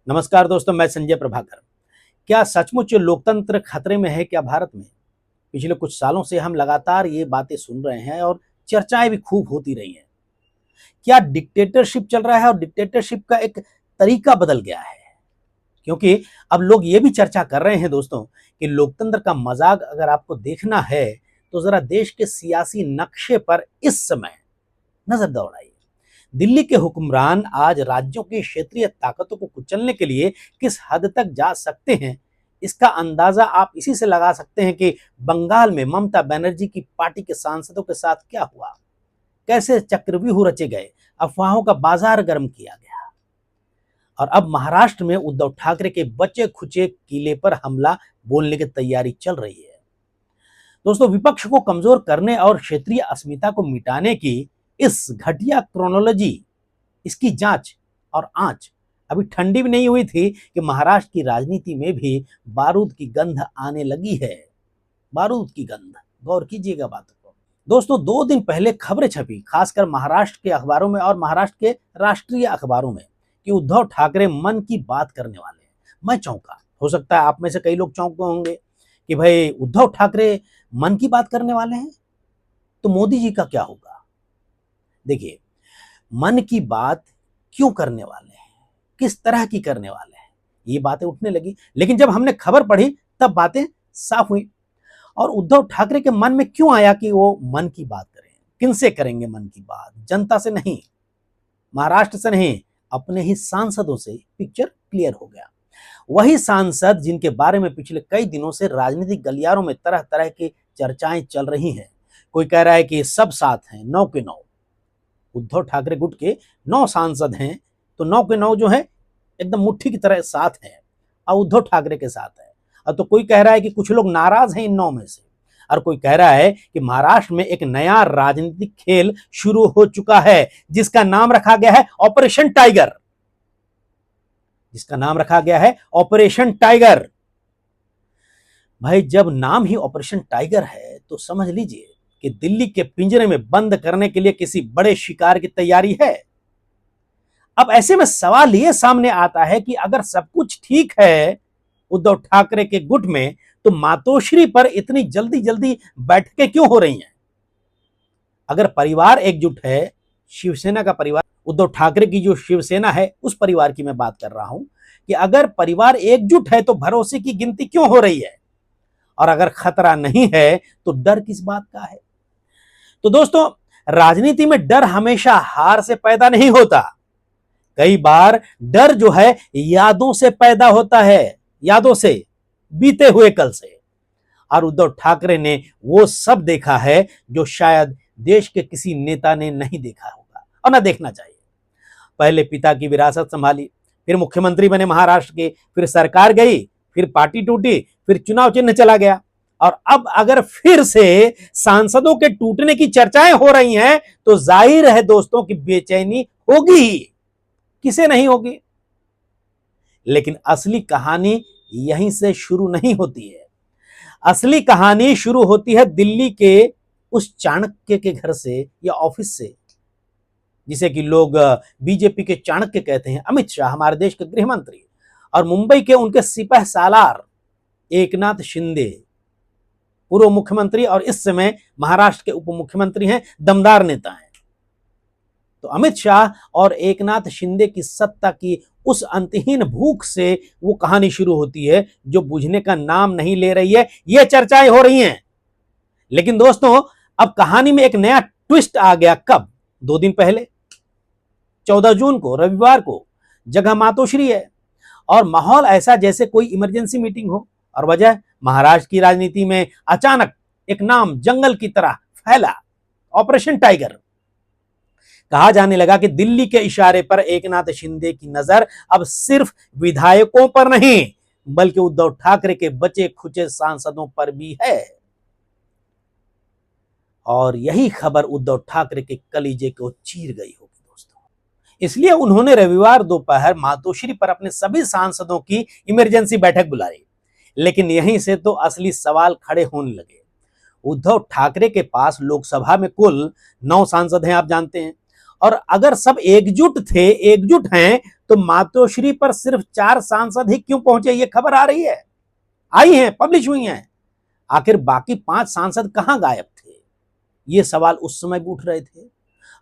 नमस्कार दोस्तों, मैं संजय प्रभाकर। क्या सचमुच लोकतंत्र खतरे में है क्या भारत में? पिछले कुछ सालों से हम लगातार ये बातें सुन रहे हैं और चर्चाएं भी खूब होती रही हैं। क्या डिक्टेटरशिप चल रहा है और डिक्टेटरशिप का एक तरीका बदल गया है? क्योंकि अब लोग ये भी चर्चा कर रहे हैं दोस्तों कि लोकतंत्र का मजाक अगर आपको देखना है तो जरा देश के सियासी नक्शे पर इस समय नजर दौड़ाइए। दिल्ली के हुक्मरान आज राज्यों की क्षेत्रीय ताकतों को कुचलने के लिए किस हद तक जा सकते हैं, इसका अंदाजा आप इसी से लगा सकते हैं कि बंगाल में ममता बनर्जी की पार्टी के सांसदों के साथ क्या हुआ, कैसे चक्रव्यूह रचे गए, अफवाहों का बाजार गर्म किया गया। और अब महाराष्ट्र में उद्धव ठाकरे के बचे खुचे किले पर हमला बोलने की तैयारी चल रही है। दोस्तों, विपक्ष को कमजोर करने और क्षेत्रीय अस्मिता को मिटाने की इस घटिया क्रोनोलॉजी, इसकी जांच और आंच अभी ठंडी भी नहीं हुई थी कि महाराष्ट्र की राजनीति में भी बारूद की गंध आने लगी है। बारूद की गंध, गौर कीजिएगा बातों को। दोस्तों, 2 दिन पहले खबरें छपी, खासकर महाराष्ट्र के अखबारों में और महाराष्ट्र के राष्ट्रीय अखबारों में, कि उद्धव ठाकरे मन की बात करने वाले हैं। मैं चौंका। हो सकता है आप में से कई लोग चौंके होंगे कि भाई उद्धव ठाकरे मन की बात करने वाले हैं, तो मोदी जी का क्या होगा? देखिए, मन की बात क्यों करने वाले हैं, किस तरह की करने वाले हैं, ये बातें उठने लगी। लेकिन जब हमने खबर पढ़ी तब बातें साफ हुई। और उद्धव ठाकरे के मन में क्यों आया कि वो मन की बात करें? किनसे करेंगे मन की बात? जनता से नहीं, महाराष्ट्र से नहीं, अपने ही सांसदों से। पिक्चर क्लियर हो गया। वही सांसद जिनके बारे में पिछले कई दिनों से राजनीतिक गलियारों में तरह तरह की चर्चाएं चल रही हैं। कोई कह रहा है कि सब साथ हैं, 9 के 9। उद्धव ठाकरे गुट के 9 सांसद हैं, तो 9 के 9 जो है एकदम मुट्ठी की तरह साथ हैं और उद्धव ठाकरे के साथ है। और तो कोई कह रहा है कि कुछ लोग नाराज हैं इन 9 में से, और कोई कह रहा है कि महाराष्ट्र में एक नया राजनीतिक खेल शुरू हो चुका है जिसका नाम रखा गया है ऑपरेशन टाइगर। जिसका नाम रखा गया है ऑपरेशन टाइगर। भाई, जब नाम ही ऑपरेशन टाइगर है तो समझ लीजिए कि दिल्ली के पिंजरे में बंद करने के लिए किसी बड़े शिकार की तैयारी है। अब ऐसे में सवाल यह सामने आता है कि अगर सब कुछ ठीक है उद्धव ठाकरे के गुट में, तो मातोश्री पर इतनी जल्दी जल्दी बैठकें क्यों हो रही हैं? अगर परिवार एकजुट है, शिवसेना का परिवार, उद्धव ठाकरे की जो शिवसेना है उस परिवार की मैं बात कर रहा हूं, कि अगर परिवार एकजुट है तो भरोसे की गिनती क्यों हो रही है? और अगर खतरा नहीं है तो डर किस बात का है? तो दोस्तों, राजनीति में डर हमेशा हार से पैदा नहीं होता। कई बार डर जो है यादों से पैदा होता है, यादों से, बीते हुए कल से। और उद्धव ठाकरे ने वो सब देखा है जो शायद देश के किसी नेता ने नहीं देखा होगा और ना देखना चाहिए। पहले पिता की विरासत संभाली, फिर मुख्यमंत्री बने महाराष्ट्र के, फिर सरकार गई, फिर पार्टी टूटी, फिर चुनाव चिन्ह चला गया। और अब अगर फिर से सांसदों के टूटने की चर्चाएं हो रही हैं तो जाहिर है दोस्तों की बेचैनी होगी ही, किसे नहीं होगी। लेकिन असली कहानी यहीं से शुरू नहीं होती है। असली कहानी शुरू होती है दिल्ली के उस चाणक्य के घर से या ऑफिस से, जिसे कि लोग बीजेपी के चाणक्य कहते हैं, अमित शाह, हमारे देश के गृह मंत्री, और मुंबई के उनके सिपह सालार एकनाथ शिंदे, पूर्व मुख्यमंत्री और इस समय महाराष्ट्र के उप मुख्यमंत्री हैं, दमदार नेता हैं। तो अमित शाह और एकनाथ शिंदे की सत्ता की उस अंतहीन भूख से वो कहानी शुरू होती है जो बुझने का नाम नहीं ले रही है। ये चर्चाएं हो रही हैं। लेकिन दोस्तों, अब कहानी में एक नया ट्विस्ट आ गया। कब? 2 दिन पहले, 14 जून को, रविवार को। जगह मातोश्री है और माहौल ऐसा जैसे कोई इमरजेंसी मीटिंग हो। और वजह, महाराष्ट्र की राजनीति में अचानक एक नाम जंगल की तरह फैला, ऑपरेशन टाइगर। कहा जाने लगा कि दिल्ली के इशारे पर एकनाथ शिंदे की नजर अब सिर्फ विधायकों पर नहीं बल्कि उद्धव ठाकरे के बचे खुचे सांसदों पर भी है। और यही खबर उद्धव ठाकरे के कलीजे को चीर गई होगी दोस्तों। इसलिए उन्होंने रविवार दोपहर मातोश्री पर अपने सभी सांसदों की इमरजेंसी बैठक बुलाई। लेकिन यहीं से तो असली सवाल खड़े होने लगे। उद्धव ठाकरे के पास लोकसभा में कुल 9 सांसद हैं, आप जानते हैं। और अगर सब एकजुट हैं तो मातोश्री पर सिर्फ 4 सांसद ही क्यों पहुंचे, ये खबर आ रही है, आई है, पब्लिश हुई है। आखिर बाकी 5 सांसद कहां गायब थे, ये सवाल उस समय भी उठ रहे थे।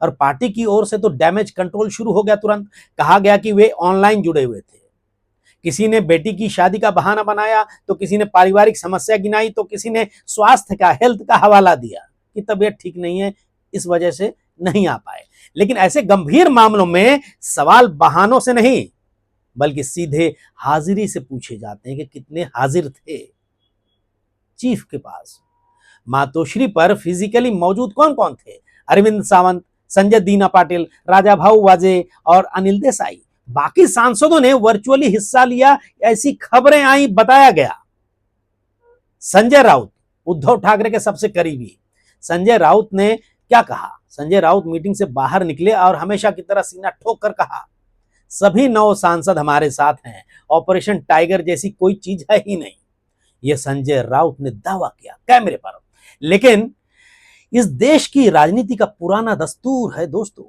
और पार्टी की ओर से तो डैमेज कंट्रोल शुरू हो गया। तुरंत कहा गया कि वे ऑनलाइन जुड़े हुए थे। किसी ने बेटी की शादी का बहाना बनाया, तो किसी ने पारिवारिक समस्या गिनाई, तो किसी ने स्वास्थ्य का, हेल्थ का हवाला दिया कि तबीयत ठीक नहीं है, इस वजह से नहीं आ पाए। लेकिन ऐसे गंभीर मामलों में सवाल बहानों से नहीं, बल्कि सीधे हाजिरी से पूछे जाते हैं कि कितने हाजिर थे चीफ के पास। मातोश्री पर फिजिकली मौजूद कौन कौन थे? अरविंद सावंत, संजय दीना पाटिल, राजा भाऊ वाजे और अनिल देसाई। बाकी सांसदों ने वर्चुअली हिस्सा लिया, ऐसी खबरें आई, बताया गया। संजय राउत, उद्धव ठाकरे के सबसे करीबी, संजय राउत ने क्या कहा? संजय राउत मीटिंग से बाहर निकले और हमेशा की तरह सीना ठोक कर कहा, सभी 9 सांसद हमारे साथ हैं, ऑपरेशन टाइगर जैसी कोई चीज है ही नहीं। यह संजय राउत ने दावा किया कैमरे पर। लेकिन इस देश की राजनीति का पुराना दस्तूर है दोस्तों,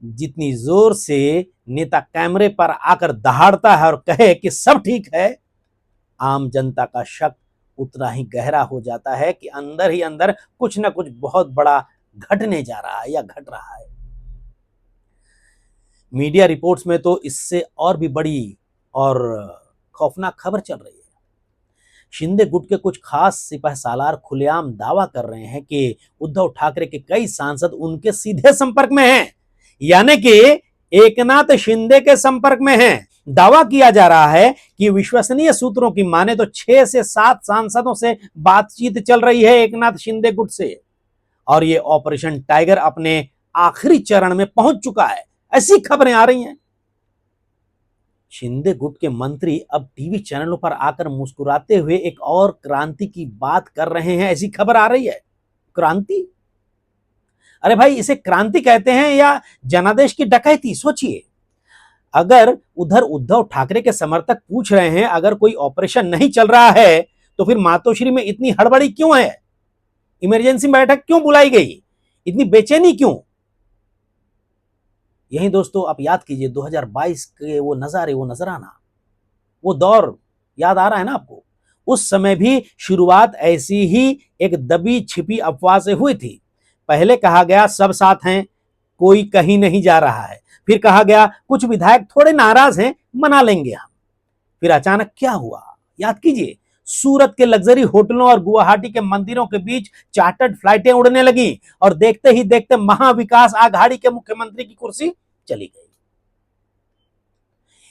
जितनी जोर से नेता कैमरे पर आकर दहाड़ता है और कहे कि सब ठीक है, आम जनता का शक उतना ही गहरा हो जाता है कि अंदर ही अंदर कुछ ना कुछ बहुत बड़ा घटने जा रहा है या घट रहा है। मीडिया रिपोर्ट्स में तो इससे और भी बड़ी और खौफनाक खबर चल रही है। शिंदे गुट के कुछ खास सिपह सालार खुलेआम दावा कर रहे हैं कि उद्धव ठाकरे के कई सांसद उनके सीधे संपर्क में हैं, यानी कि एकनाथ शिंदे के संपर्क में हैं। दावा किया जा रहा है कि विश्वसनीय सूत्रों की माने तो 6 से 7 सांसदों से बातचीत चल रही है एकनाथ शिंदे गुट से, और ये ऑपरेशन टाइगर अपने आखिरी चरण में पहुंच चुका है, ऐसी खबरें आ रही हैं। शिंदे गुट के मंत्री अब टीवी चैनलों पर आकर मुस्कुराते हुए एक और क्रांति की बात कर रहे हैं, ऐसी खबर आ रही है। क्रांति? अरे भाई, इसे क्रांति कहते हैं या जनादेश की डकैती? सोचिए, अगर उधर उद्धव ठाकरे के समर्थक पूछ रहे हैं अगर कोई ऑपरेशन नहीं चल रहा है तो फिर मातोश्री में इतनी हड़बड़ी क्यों है, इमरजेंसी बैठक क्यों बुलाई गई, इतनी बेचैनी क्यों? यही दोस्तों आप याद कीजिए 2022 के वो नजारे, वो नजराना, वो दौर याद आ रहा है ना आपको? उस समय भी शुरुआत ऐसी ही एक दबी छिपी अफवाह से हुई थी। पहले कहा गया सब साथ हैं, कोई कहीं नहीं जा रहा है। फिर कहा गया कुछ विधायक थोड़े नाराज हैं, मना लेंगे हम। फिर अचानक क्या हुआ याद कीजिए, सूरत के लग्जरी होटलों और गुवाहाटी के मंदिरों के बीच चार्टर्ड फ्लाइटें उड़ने लगी और देखते ही देखते महाविकास आघाड़ी के मुख्यमंत्री की कुर्सी चली गई।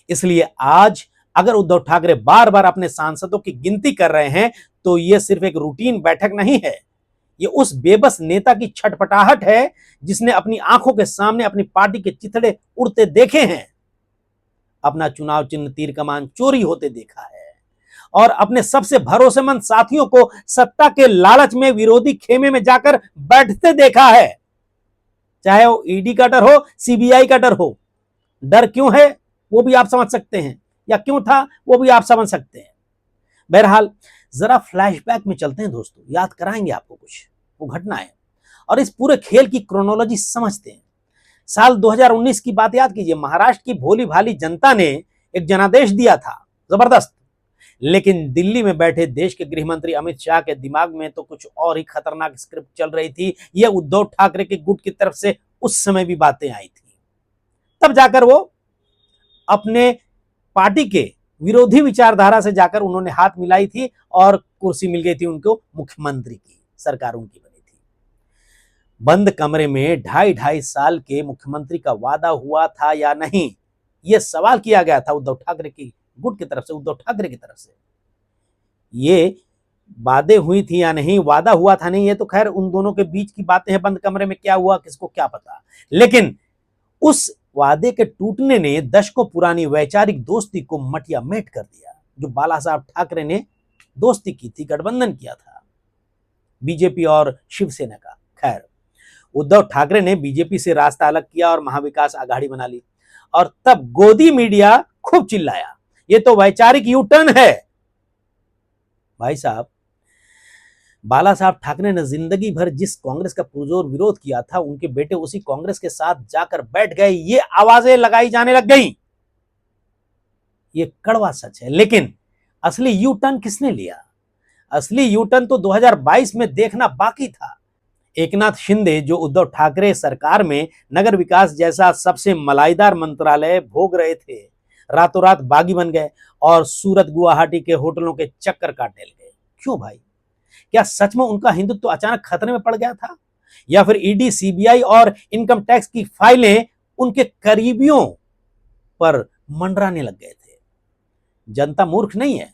इसलिए आज अगर उद्धव ठाकरे बार बार अपने सांसदों की गिनती कर रहे हैं तो यह सिर्फ एक रूटीन बैठक नहीं है, यह उस बेबस नेता की छटपटाहट है जिसने अपनी आंखों के सामने अपनी पार्टी के चिथड़े उड़ते देखे हैं, अपना चुनाव चिन्ह तीर कमान चोरी होते देखा है और अपने सबसे भरोसेमंद साथियों को सत्ता के लालच में विरोधी खेमे में जाकर बैठते देखा है। चाहे वो ईडी का डर हो, सीबीआई का डर हो। डर क्यों है वो भी आप समझ सकते हैं, या क्यों था वो भी आप समझ सकते हैं। बहरहाल जरा फ्लैशबैक में चलते हैं दोस्तों, याद कराएंगे आपको कुछ वो घटनाएं और इस पूरे खेल की क्रोनोलॉजी समझते हैं। साल 2019 की बात याद कीजिए, महाराष्ट्र की भोली भाली जनता ने एक जनादेश दिया था, जबरदस्त। लेकिन दिल्ली में बैठे देश के गृह मंत्री अमित शाह के दिमाग में तो कुछ और ही खतरनाक स्क्रिप्ट चल रही थी। यह उद्धव ठाकरे के गुट की तरफ से उस समय भी बातें आई थी, तब जाकर वो अपने पार्टी के विरोधी विचारधारा से जाकर उन्होंने हाथ मिलाई थी और कुर्सी मिल गई थी उनको, मुख्यमंत्री की सरकार उनकी बनी थी। बंद कमरे में 2.5 साल के मुख्यमंत्री का वादा हुआ था या नहीं, यह सवाल किया गया था उद्धव ठाकरे की गुट की तरफ से, उद्धव ठाकरे की तरफ से। ये वादे हुई थी या नहीं, वादा हुआ था नहीं, ये तो खैर उन दोनों के बीच की बातें हैं। बंद कमरे में क्या हुआ किसको क्या पता। लेकिन उस वादे के टूटने ने दशकों पुरानी वैचारिक दोस्ती को मटियामेट कर दिया, जो बाला साहब ठाकरे ने दोस्ती की थी, गठबंधन किया था बीजेपी और शिवसेना का। खैर, उद्धव ठाकरे ने बीजेपी से रास्ता अलग किया और महाविकास आघाड़ी बना ली, और तब गोदी मीडिया खूब चिल्लाया, ये तो वैचारिक यू टर्न है। भाई साहब, बाला साहब ठाकरे ने जिंदगी भर जिस कांग्रेस का पुरजोर विरोध किया था, उनके बेटे उसी कांग्रेस के साथ जाकर बैठ गए, ये आवाजें लगाई जाने लग गई। ये कड़वा सच है। लेकिन असली यू टर्न किसने लिया? असली यू टर्न तो 2022 में देखना बाकी था। एकनाथ शिंदे जो उद्धव ठाकरे सरकार में नगर विकास जैसा सबसे मलाईदार मंत्रालय भोग रहे थे, रातों रात बागी बन गए और सूरत गुवाहाटी के होटलों के चक्कर काटने लगे। क्यों भाई? क्या सच में उनका हिंदुत्व तो अचानक खतरे में पड़ गया था, या फिर ईडी, सीबीआई और इनकम टैक्स की फाइलें उनके करीबियों पर मंडराने लग गए थे? जनता मूर्ख नहीं है।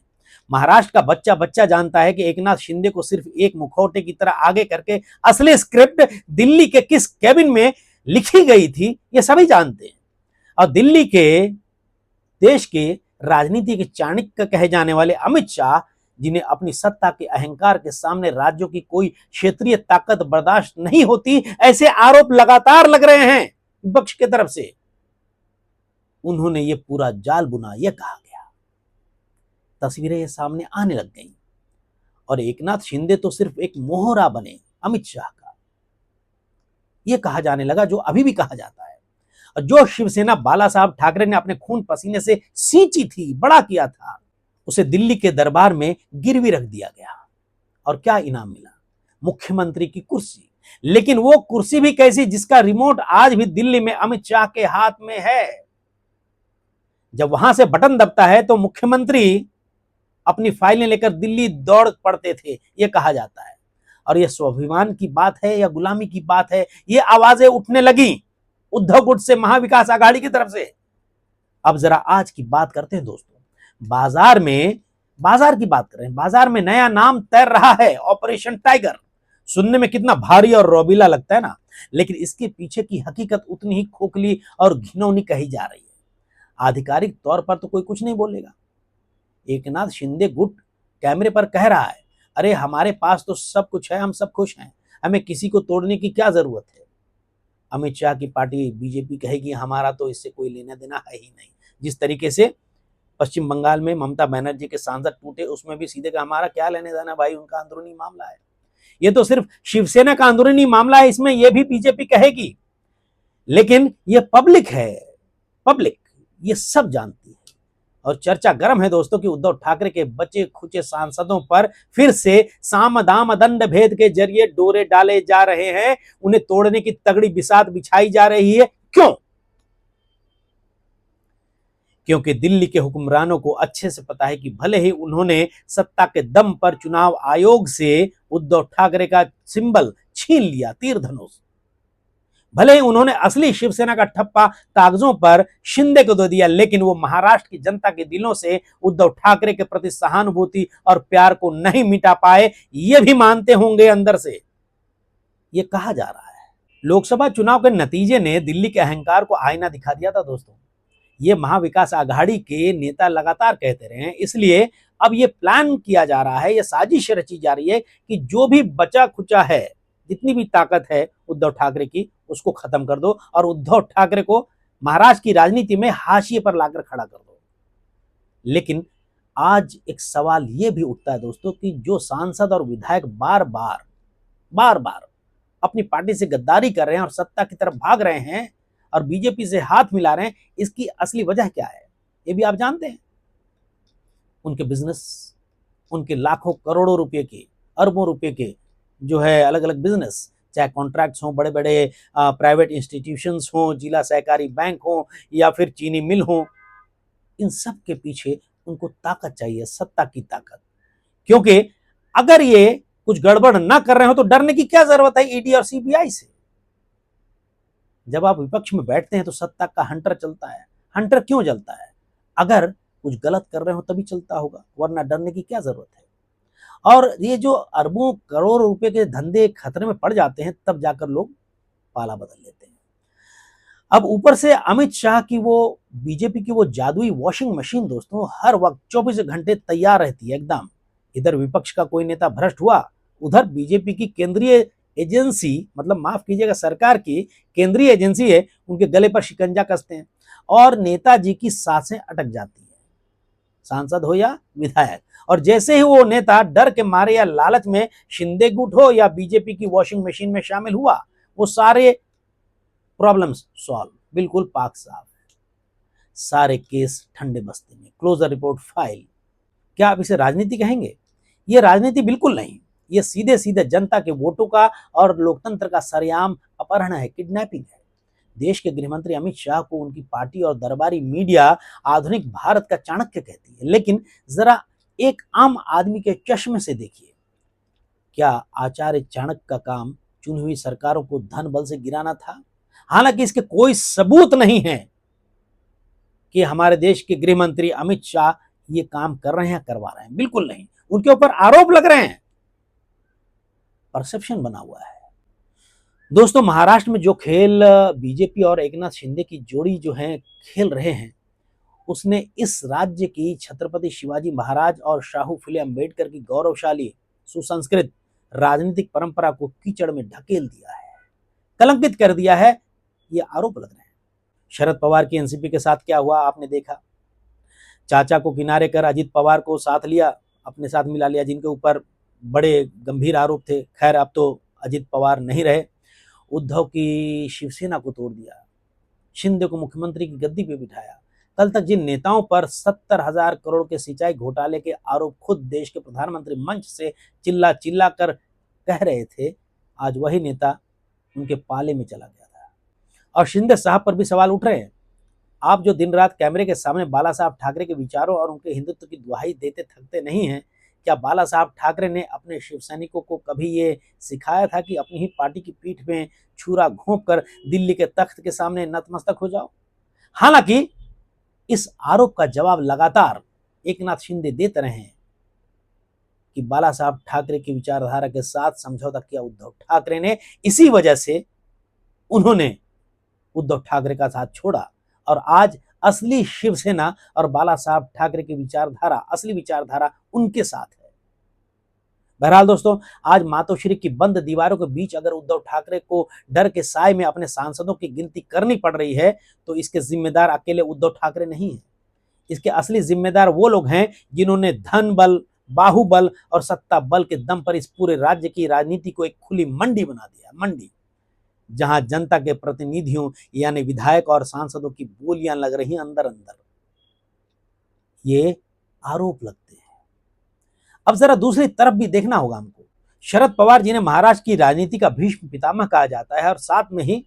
महाराष्ट्र का बच्चा बच्चा जानता है कि एकनाथ शिंदे को सिर्फ एक मुखौटे की तरह आगे करके असली स्क्रिप्ट दिल्ली के किस कैबिन में लिखी गई थी, ये सभी जानते हैं। और दिल्ली के देश के राजनीति के चाणक्य कहे जाने वाले अमित शाह, जिन्हें अपनी सत्ता के अहंकार के सामने राज्यों की कोई क्षेत्रीय ताकत बर्दाश्त नहीं होती, ऐसे आरोप लगातार लग रहे हैं विपक्ष की तरफ से। उन्होंने ये पूरा जाल बुना, यह कहा गया, तस्वीरें ये सामने आने लग गई और एकनाथ शिंदे तो सिर्फ एक मोहरा बने अमित शाह का। यह कहा जाने लगा, जो अभी भी कहा जाता है, जो शिवसेना बाला साहब ठाकरे ने अपने खून पसीने से सींची थी, बड़ा किया था, उसे दिल्ली के दरबार में गिरवी रख दिया गया। और क्या इनाम मिला? मुख्यमंत्री की कुर्सी। लेकिन वो कुर्सी भी कैसी, जिसका रिमोट आज भी दिल्ली में अमित शाह के हाथ में है। जब वहां से बटन दबता है तो मुख्यमंत्री अपनी फाइलें लेकर दिल्ली दौड़ पड़ते थे, यह कहा जाता है। और यह स्वाभिमान की बात है या गुलामी की बात है, ये आवाजें उठने लगी उद्धव गुट से, महाविकास आघाड़ी की तरफ से। अब जरा आज की बात करते हैं दोस्तों। बाजार की बात कर रहे हैं। बाजार में नया नाम तैर रहा है, ऑपरेशन टाइगर। सुनने में कितना भारी और रौबीला लगता है ना, लेकिन इसके पीछे की हकीकत उतनी ही खोखली और घिनौनी कही जा रही है। आधिकारिक तौर पर तो कोई कुछ नहीं बोलेगा। एकनाथ शिंदे गुट कैमरे पर कह रहा है, अरे हमारे पास तो सब कुछ है, हम सब खुश हैं, हमें किसी को तोड़ने की क्या जरूरत है। अमित शाह की पार्टी बीजेपी कहेगी हमारा तो इससे कोई लेना देना है ही नहीं। जिस तरीके से पश्चिम बंगाल में ममता बनर्जी के सांसद टूटे, उसमें भी सीधे का हमारा क्या लेने देना भाई, उनका अंदरूनी मामला है। ये तो सिर्फ शिवसेना का अंदरूनी मामला है, इसमें यह भी बीजेपी कहेगी। लेकिन यह पब्लिक है, पब्लिक ये सब जानती है। और चर्चा गर्म है दोस्तों कि उद्धव ठाकरे के बचे खुचे सांसदों पर फिर से साम दाम दंड भेद के जरिए डोरे डाले जा रहे हैं, उन्हें तोड़ने की तगड़ी बिसात बिछाई जा रही है। क्यों? क्योंकि दिल्ली के हुक्मरानों को अच्छे से पता है कि भले ही उन्होंने सत्ता के दम पर चुनाव आयोग से उद्धव ठाकरे का सिंबल छीन लिया, तीर धनुष, भले ही उन्होंने असली शिवसेना का ठप्पा कागजों पर शिंदे को दे दिया, लेकिन वो महाराष्ट्र की जनता के दिलों से उद्धव ठाकरे के प्रति सहानुभूति और प्यार को नहीं मिटा पाए, ये भी मानते होंगे अंदर से। ये कहा जा रहा है। लोकसभा चुनाव के नतीजे ने दिल्ली के अहंकार को आईना दिखा दिया था दोस्तों। ये महाविकास आघाड़ी के नेता लगातार कहते रहे हैं, इसलिए अब ये प्लान किया जा रहा है, ये साजिश रची जा रही है कि जो भी बचा खुचा है, जितनी भी ताकत है उद्धव ठाकरे की, उसको खत्म कर दो और उद्धव ठाकरे को महाराष्ट्र की राजनीति में हाशिए पर लाकर खड़ा कर दो। लेकिन आज एक सवाल यह भी उठता है दोस्तों कि जो सांसद और विधायक बार बार अपनी पार्टी से गद्दारी कर रहे हैं और सत्ता की तरफ भाग रहे हैं और बीजेपी से हाथ मिला रहे हैं, इसकी असली वजह क्या है, ये भी आप जानते हैं। उनके बिजनेस, उनके लाखों करोड़ों रुपए के, अरबों रुपए के जो है अलग अलग बिजनेस, चाहे कॉन्ट्रैक्ट्स हों, बड़े बड़े प्राइवेट इंस्टीट्यूशंस हों, जिला सहकारी बैंक हों या फिर चीनी मिल हों, इन सब के पीछे उनको ताकत चाहिए, सत्ता की ताकत। क्योंकि अगर ये कुछ गड़बड़ ना कर रहे हो तो डरने की क्या जरूरत है ईडी और सीबीआई से। जब आप विपक्ष में बैठते हैं तो सत्ता का हंटर चलता है। हंटर क्यों जलता है? अगर कुछ गलत कर रहे हो तभी चलता होगा, वरना डरने की क्या जरूरत है। और ये जो अरबों करोड़ों रुपए के धंधे खतरे में पड़ जाते हैं, तब जाकर लोग पाला बदल लेते हैं। अब ऊपर से अमित शाह की वो बीजेपी की वो जादुई वॉशिंग मशीन दोस्तों हर वक्त 24 घंटे तैयार रहती है एकदम। इधर विपक्ष का कोई नेता भ्रष्ट हुआ, उधर बीजेपी की केंद्रीय एजेंसी, मतलब माफ कीजिएगा सरकार की केंद्रीय एजेंसी है, उनके गले पर शिकंजा कसते हैं और नेताजी की सांसें अटक जाती है, सांसद हो या विधायक। और जैसे ही वो नेता डर के मारे या लालच में शिंदे गुट हो या बीजेपी की वॉशिंग मशीन में शामिल हुआ, वो सारे प्रॉब्लम्स सॉल्व, बिल्कुल पाक साफ। सारे केस ठंडे बस्ते में, क्लोजर रिपोर्ट फाइल। क्या आप इसे राजनीति कहेंगे? ये राजनीति बिल्कुल नहीं, ये सीधे सीधे जनता के वोटों का और लोकतंत्र का सरेआम अपहरण है, किडनैपिंग है। देश के गृहमंत्री अमित शाह को उनकी पार्टी और दरबारी मीडिया आधुनिक भारत का चाणक्य कहती है, लेकिन जरा एक आम आदमी के चश्मे से देखिए, क्या आचार्य चाणक्य का काम चुनी हुई सरकारों को धन बल से गिराना था? हालांकि इसके कोई सबूत नहीं है कि हमारे देश के गृह मंत्री अमित शाह ये काम कर रहे हैं, करवा रहे हैं, बिल्कुल नहीं। उनके ऊपर आरोप लग रहे हैं, परसेप्शन बना हुआ है। दोस्तों, महाराष्ट्र में जो खेल बीजेपी और एकनाथ शिंदे की जोड़ी जो है खेल रहे हैं, उसने इस राज्य की छत्रपति शिवाजी महाराज और शाहू फुले अंबेडकर की गौरवशाली सुसंस्कृत राजनीतिक परंपरा को कीचड़ में ढकेल दिया है, कलंकित कर दिया है, ये आरोप लग रहे हैं। शरद पवार की एनसीपी के साथ क्या हुआ आपने देखा। चाचा को किनारे कर अजित पवार को साथ लिया, अपने साथ मिला लिया, जिनके ऊपर बड़े गंभीर आरोप थे। खैर, अब तो अजित पवार नहीं रहे। उद्धव की शिवसेना को तोड़ दिया, शिंदे को मुख्यमंत्री की गद्दी पे बिठाया। कल तक जिन नेताओं पर 70,000 करोड़ के सिंचाई घोटाले के आरोप खुद देश के प्रधानमंत्री मंच से चिल्ला चिल्ला कर कह रहे थे, आज वही नेता उनके पाले में चला गया था। और शिंदे साहब पर भी सवाल उठ रहे हैं। आप जो दिन रात कैमरे के सामने बाला साहब ठाकरे के विचारों और उनके हिंदुत्व की दुहाई देते थकते नहीं हैं, क्या बाला साहब ठाकरे ने अपने शिव सैनिकों को कभी ये सिखाया था कि अपनी ही पार्टी की पीठ में छुरा घोंप कर दिल्ली के तख्त के सामने नतमस्तक हो जाओ? हालांकि इस आरोप का जवाब लगातार एकनाथ शिंदे देते रहे हैं कि बाला साहब ठाकरे की विचारधारा के साथ समझौता किया उद्धव ठाकरे ने, इसी वजह से उन्होंने उद्धव ठाकरे का साथ छोड़ा और आज असली शिवसेना और बाला साहब ठाकरे की विचारधारा, असली विचारधारा उनके साथ है। बहरहाल दोस्तों, आज मातोश्री की बंद दीवारों के बीच अगर उद्धव ठाकरे को डर के साए में अपने सांसदों की गिनती करनी पड़ रही है, तो इसके जिम्मेदार अकेले उद्धव ठाकरे नहीं है। इसके असली जिम्मेदार वो लोग हैं जिन्होंने धन बल, बाहुबल और सत्ता बल के दम पर इस पूरे राज्य की राजनीति को एक खुली मंडी बना दिया, मंडी जहां जनता के प्रतिनिधियों यानी विधायक और सांसदों की बोलियां लग रही अंदर अंदर। ये आरोप लगते हैं। अब जरा दूसरी तरफ भी देखना होगा हमको। शरद पवार जिन्हें महाराष्ट्र की राजनीति का भीष्म पितामह कहा जाता है और साथ में ही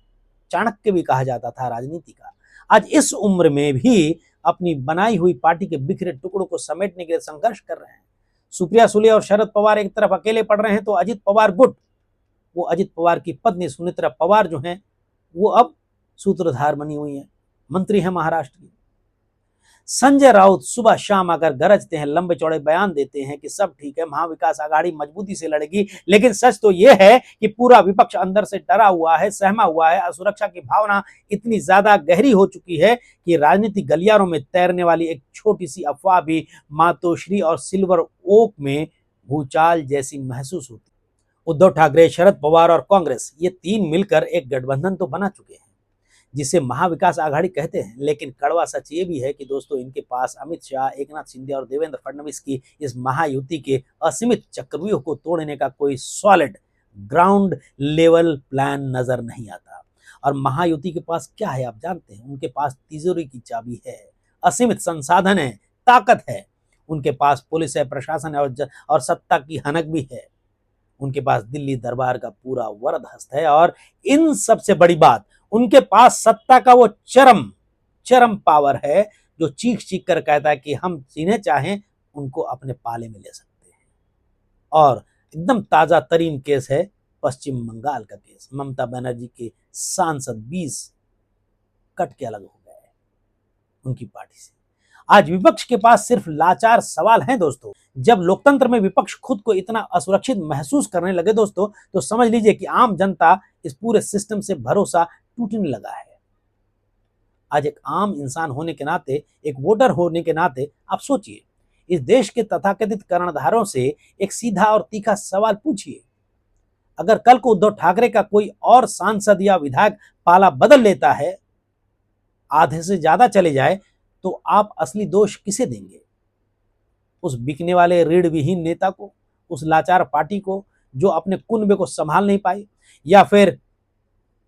चाणक्य भी कहा जाता था राजनीति का, आज इस उम्र में भी अपनी बनाई हुई पार्टी के बिखरे टुकड़ों को समेटने के लिए संघर्ष कर रहे हैं। सुप्रिया सुले और शरद पवार एक तरफ अकेले पड़ रहे हैं, तो अजित पवार गुट, वो अजित पवार की पत्नी सुनेत्रा पवार जो हैं, वो अब सूत्रधार बनी हुई हैं, मंत्री हैं महाराष्ट्र की। संजय राउत सुबह शाम आकर गरजते हैं, लंबे चौड़े बयान देते हैं कि सब ठीक है, महाविकास आघाड़ी मजबूती से लड़ेगी, लेकिन सच तो यह है कि पूरा विपक्ष अंदर से डरा हुआ है, सहमा हुआ है। असुरक्षा की भावना इतनी ज्यादा गहरी हो चुकी है कि राजनीतिक गलियारों में तैरने वाली एक छोटी सी अफवाह भी मातोश्री और सिल्वर ओक में भूचाल जैसी महसूस होती। उद्धव ठाकरे, शरद पवार और कांग्रेस, ये तीन मिलकर एक गठबंधन तो बना चुके हैं जिसे महाविकास आघाड़ी कहते हैं, लेकिन कड़वा सच ये भी है कि दोस्तों, इनके पास अमित शाह, एकनाथ शिंदे और देवेंद्र फडणवीस की इस महायुति के असीमित चक्रव्यूह को तोड़ने का कोई सॉलिड ग्राउंड लेवल प्लान नजर नहीं आता। और महायुति के पास क्या है आप जानते हैं? उनके पास तिजोरी की चाबी है, असीमित संसाधन है, ताकत है, उनके पास पुलिस है, प्रशासन है और सत्ता की हनक भी है। उनके पास दिल्ली दरबार का पूरा वरद हस्त है और इन सबसे बड़ी बात, उनके पास सत्ता का वो चरम पावर है जो चीख चीख कर कहता है कि हम जिन्हें चाहें उनको अपने पाले में ले सकते हैं। और एकदम ताजा तरीन केस है पश्चिम बंगाल का केस। ममता बनर्जी के सांसद 20 कट के अलग हो गए उनकी पार्टी से। आज विपक्ष के पास सिर्फ लाचार सवाल हैं दोस्तों। जब लोकतंत्र में विपक्ष खुद को इतना असुरक्षित महसूस करने लगे दोस्तों, तो समझ लीजिए कि आम जनता इस पूरे सिस्टम से भरोसा टूटने लगा है। आज एक आम इंसान होने के नाते, एक वोटर होने के नाते आप सोचिए, इस देश के तथाकथित कर्णधारों से एक सीधा और तीखा सवाल पूछिए। अगर कल को उद्धव ठाकरे का कोई और सांसद या विधायक पाला बदल लेता है, आधे से ज्यादा चले जाए, तो आप असली दोष किसे देंगे? उस बिकने वाले रीढ़ विहीन नेता को, उस लाचार पार्टी को जो अपने कुनबे को संभाल नहीं पाई, या फिर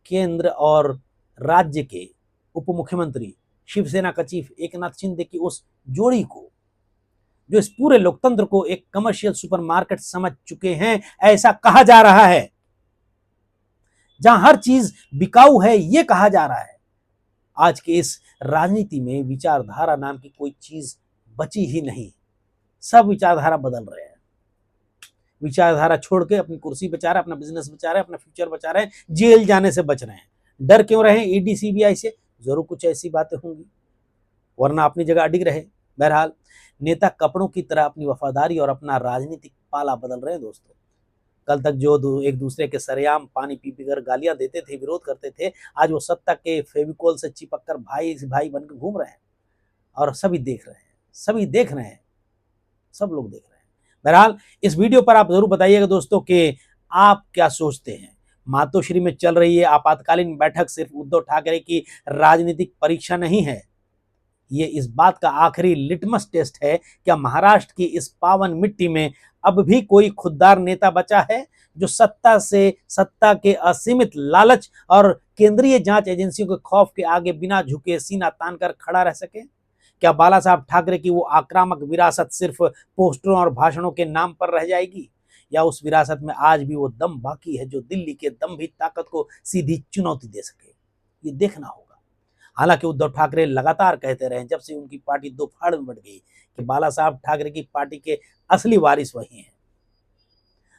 केंद्र और राज्य के उप मुख्यमंत्री शिवसेना का चीफ एकनाथ शिंदे की उस जोड़ी को, जो इस पूरे लोकतंत्र को एक कमर्शियल सुपरमार्केट समझ चुके हैं, ऐसा कहा जा रहा है, जहां हर चीज बिकाऊ है यह कहा जा रहा है। आज के इस राजनीति में विचारधारा नाम की कोई चीज बची ही नहीं। सब विचारधारा बदल रहे हैं। विचारधारा छोड़ के अपनी कुर्सी बचा रहे हैं, अपना बिजनेस बचा रहे हैं, अपना फ्यूचर बचा रहे हैं, जेल जाने से बच रहे हैं। डर क्यों रहे? ईडी सीबीआई से जरूर कुछ ऐसी बातें होंगी, वरना अपनी जगह अडिग रहे। बहरहाल नेता कपड़ों की तरह अपनी वफादारी और अपना राजनीतिक पाला बदल रहे हैं दोस्तों। कल तक जो एक दूसरे के सरेआम पानी पी पी कर गालियां देते थे, विरोध करते थे, आज वो सत्ता के फेविकोल से चिपक कर भाई भाई बनकर घूम रहे हैं। और सभी देख रहे हैं, सभी देख रहे हैं, सब लोग देख रहे हैं। बहरहाल इस वीडियो पर आप जरूर बताइएगा दोस्तों कि आप क्या सोचते हैं। मातोश्री में चल रही है आपातकालीन बैठक सिर्फ उद्धव ठाकरे की राजनीतिक परीक्षा नहीं है, ये इस बात का आखिरी लिटमस टेस्ट है, क्या महाराष्ट्र की इस पावन मिट्टी में अब भी कोई खुददार नेता बचा है जो सत्ता के असीमित लालच और केंद्रीय जांच एजेंसियों के खौफ के आगे बिना झुके सीना तानकर खड़ा रह सके। क्या बाला साहब ठाकरे की वो आक्रामक विरासत सिर्फ पोस्टरों और भाषणों के नाम पर रह जाएगी, या उस विरासत में आज भी वो दम बाकी है जो दिल्ली के दम्भी ताकत को सीधी चुनौती दे सके? ये देखना होगा। हालांकि उद्धव ठाकरे लगातार कहते रहे जब से उनकी पार्टी दो फाड़ में बट गई कि बाला साहब ठाकरे की पार्टी के असली वारिस वही हैं।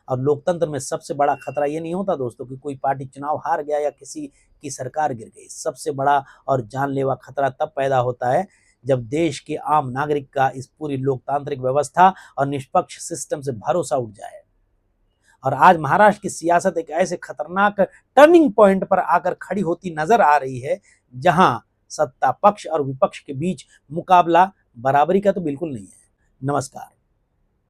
और लोकतंत्र में सबसे बड़ा खतरा ये नहीं होता दोस्तों कि कोई पार्टी चुनाव हार गया या किसी की सरकार गिर गई। सबसे बड़ा और जानलेवा खतरा तब पैदा होता है जब देश के आम नागरिक का इस पूरी लोकतांत्रिक व्यवस्था और निष्पक्ष सिस्टम से भरोसा उठ जाए। और आज महाराष्ट्र की सियासत एक ऐसे खतरनाक टर्निंग पॉइंट पर आकर खड़ी होती नजर आ रही है, जहां सत्ता पक्ष और विपक्ष के बीच मुकाबला बराबरी का तो बिल्कुल नहीं है। नमस्कार।